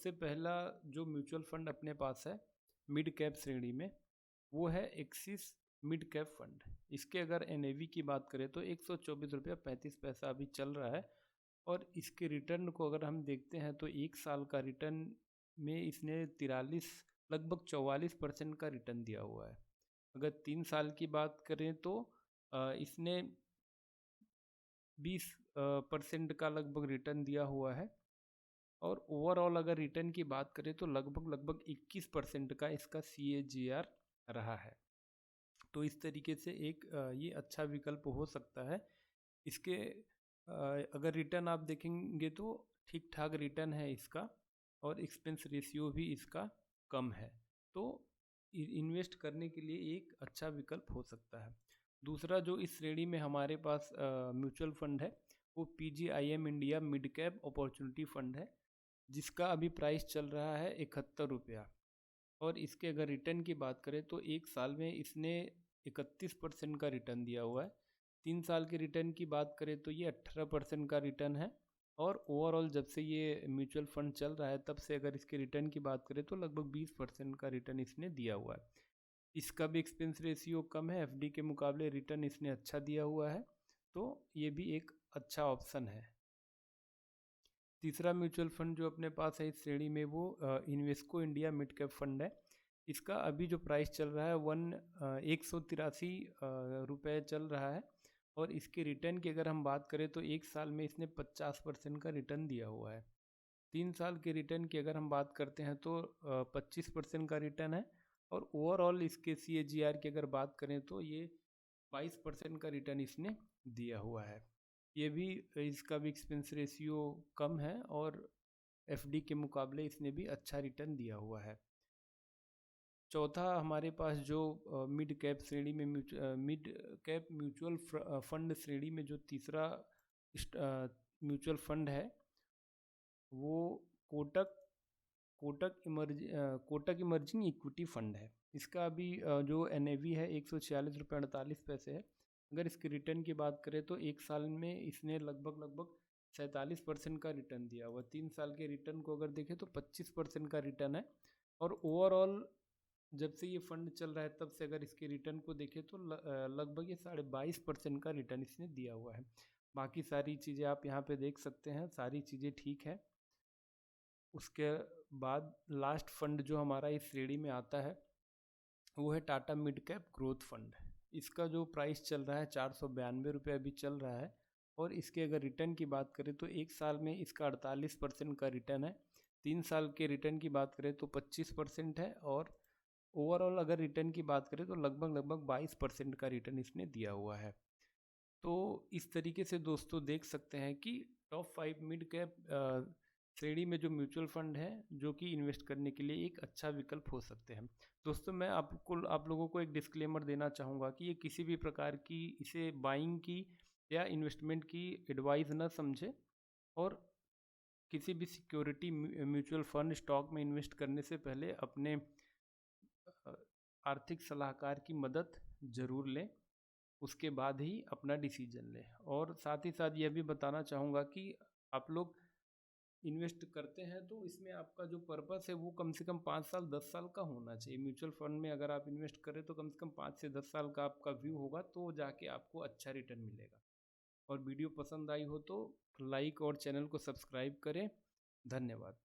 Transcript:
सबसे पहला जो म्यूचुअल फंड अपने पास है मिड कैप श्रेणी में, वो है एक्सिस मिड कैप फंड। इसके अगर एनएवी की बात करें तो 124 रुपया 35 पैसा अभी चल रहा है। और इसके रिटर्न को अगर हम देखते हैं तो एक साल का रिटर्न में इसने 43 लगभग 44% का रिटर्न दिया हुआ है। अगर 3 साल की बात करें तो इसने 20% का लगभग रिटर्न दिया हुआ है। और ओवरऑल अगर रिटर्न की बात करें तो लगभग 21% का इसका CAGR रहा है। तो इस तरीके से एक ये अच्छा विकल्प हो सकता है। इसके अगर रिटर्न आप देखेंगे तो ठीक ठाक रिटर्न है इसका, और एक्सपेंस रेशियो भी इसका कम है। तो इन्वेस्ट करने के लिए एक अच्छा विकल्प हो सकता है। दूसरा जो इस श्रेणी में हमारे पास म्यूचुअल फंड है वो PGIM India mid cap opportunity fund है, जिसका अभी प्राइस चल रहा है 71 रुपया। और इसके अगर रिटर्न की बात करें तो एक साल में इसने 31% का रिटर्न दिया हुआ है। 3 साल के रिटर्न की बात करें तो ये 18% का रिटर्न है। और ओवरऑल जब से ये म्यूचुअल फंड चल रहा है तब से अगर इसके रिटर्न की बात करें तो लगभग 20% का रिटर्न इसने दिया हुआ है। इसका भी एक्सपेंस रेशियो कम है, FD के मुकाबले रिटर्न इसने अच्छा दिया हुआ है। तो ये भी एक अच्छा ऑप्शन है। तीसरा म्यूचुअल फंड जो अपने पास है इस श्रेणी में वो Invesco India mid cap fund है। इसका अभी जो प्राइस चल रहा है 183 रुपये चल रहा है। और इसके रिटर्न की अगर हम बात करें तो एक साल में इसने 50% का रिटर्न दिया हुआ है। 3 साल के रिटर्न की अगर हम बात करते हैं तो 25% का रिटर्न है। और ओवरऑल इसके CAGR की अगर बात करें तो ये 22% का रिटर्न इसने दिया हुआ है। ये भी इसका भी एक्सपेंस रेशियो कम है और FD के मुकाबले इसने भी अच्छा रिटर्न दिया हुआ है। चौथा हमारे पास जो मिड कैप श्रेणी में मिड कैप म्यूचुअल फंड श्रेणी में जो तीसरा म्यूचुअल फंड है वो कोटक इमर्जिंग इक्विटी फंड है। इसका अभी जो NAV है 146 रुपये 48 पैसे है। अगर इसके रिटर्न की बात करें तो एक साल में इसने लगभग 47% का रिटर्न दिया हुआ। 3 साल के रिटर्न को अगर देखें तो 25% का रिटर्न है। और ओवरऑल जब से ये फंड चल रहा है तब से अगर इसके रिटर्न को देखें तो लगभग ये 22.5% का रिटर्न इसने दिया हुआ है। बाकी सारी चीज़ें आप यहाँ पे देख सकते हैं, सारी चीज़ें ठीक है। उसके बाद लास्ट फंड जो हमारा इस श्रेणी में आता है वो है Tata mid cap growth fund. इसका जो प्राइस चल रहा है 492 रुपये अभी चल रहा है। और इसके अगर रिटर्न की बात करें तो एक साल में इसका 48% का रिटर्न है। 3 साल के रिटर्न की बात करें तो 25% है। और ओवरऑल अगर रिटर्न की बात करें तो लगभग 22% का रिटर्न इसने दिया हुआ है। तो इस तरीके से दोस्तों देख सकते हैं कि टॉप 5 मिड कैप श्रेणी में जो म्यूचुअल फंड है जो कि इन्वेस्ट करने के लिए एक अच्छा विकल्प हो सकते हैं। दोस्तों मैं आप लोगों को एक डिस्क्लेमर देना चाहूँगा कि ये किसी भी प्रकार की इसे बाइंग की या इन्वेस्टमेंट की एडवाइस न समझे। और किसी भी सिक्योरिटी म्यूचुअल फंड स्टॉक में इन्वेस्ट करने से पहले अपने आर्थिक सलाहकार की मदद ज़रूर लें, उसके बाद ही अपना डिसीजन लें। और साथ ही साथ यह भी बताना चाहूँगा कि आप लोग इन्वेस्ट करते हैं तो इसमें आपका जो पर्पस है वो कम से कम 5 साल 10 साल का होना चाहिए। म्यूचुअल फंड में अगर आप इन्वेस्ट करें तो कम से कम 5 से 10 साल का आपका व्यू होगा तो जाके आपको अच्छा रिटर्न मिलेगा। और वीडियो पसंद आई हो तो लाइक और चैनल को सब्सक्राइब करें। धन्यवाद।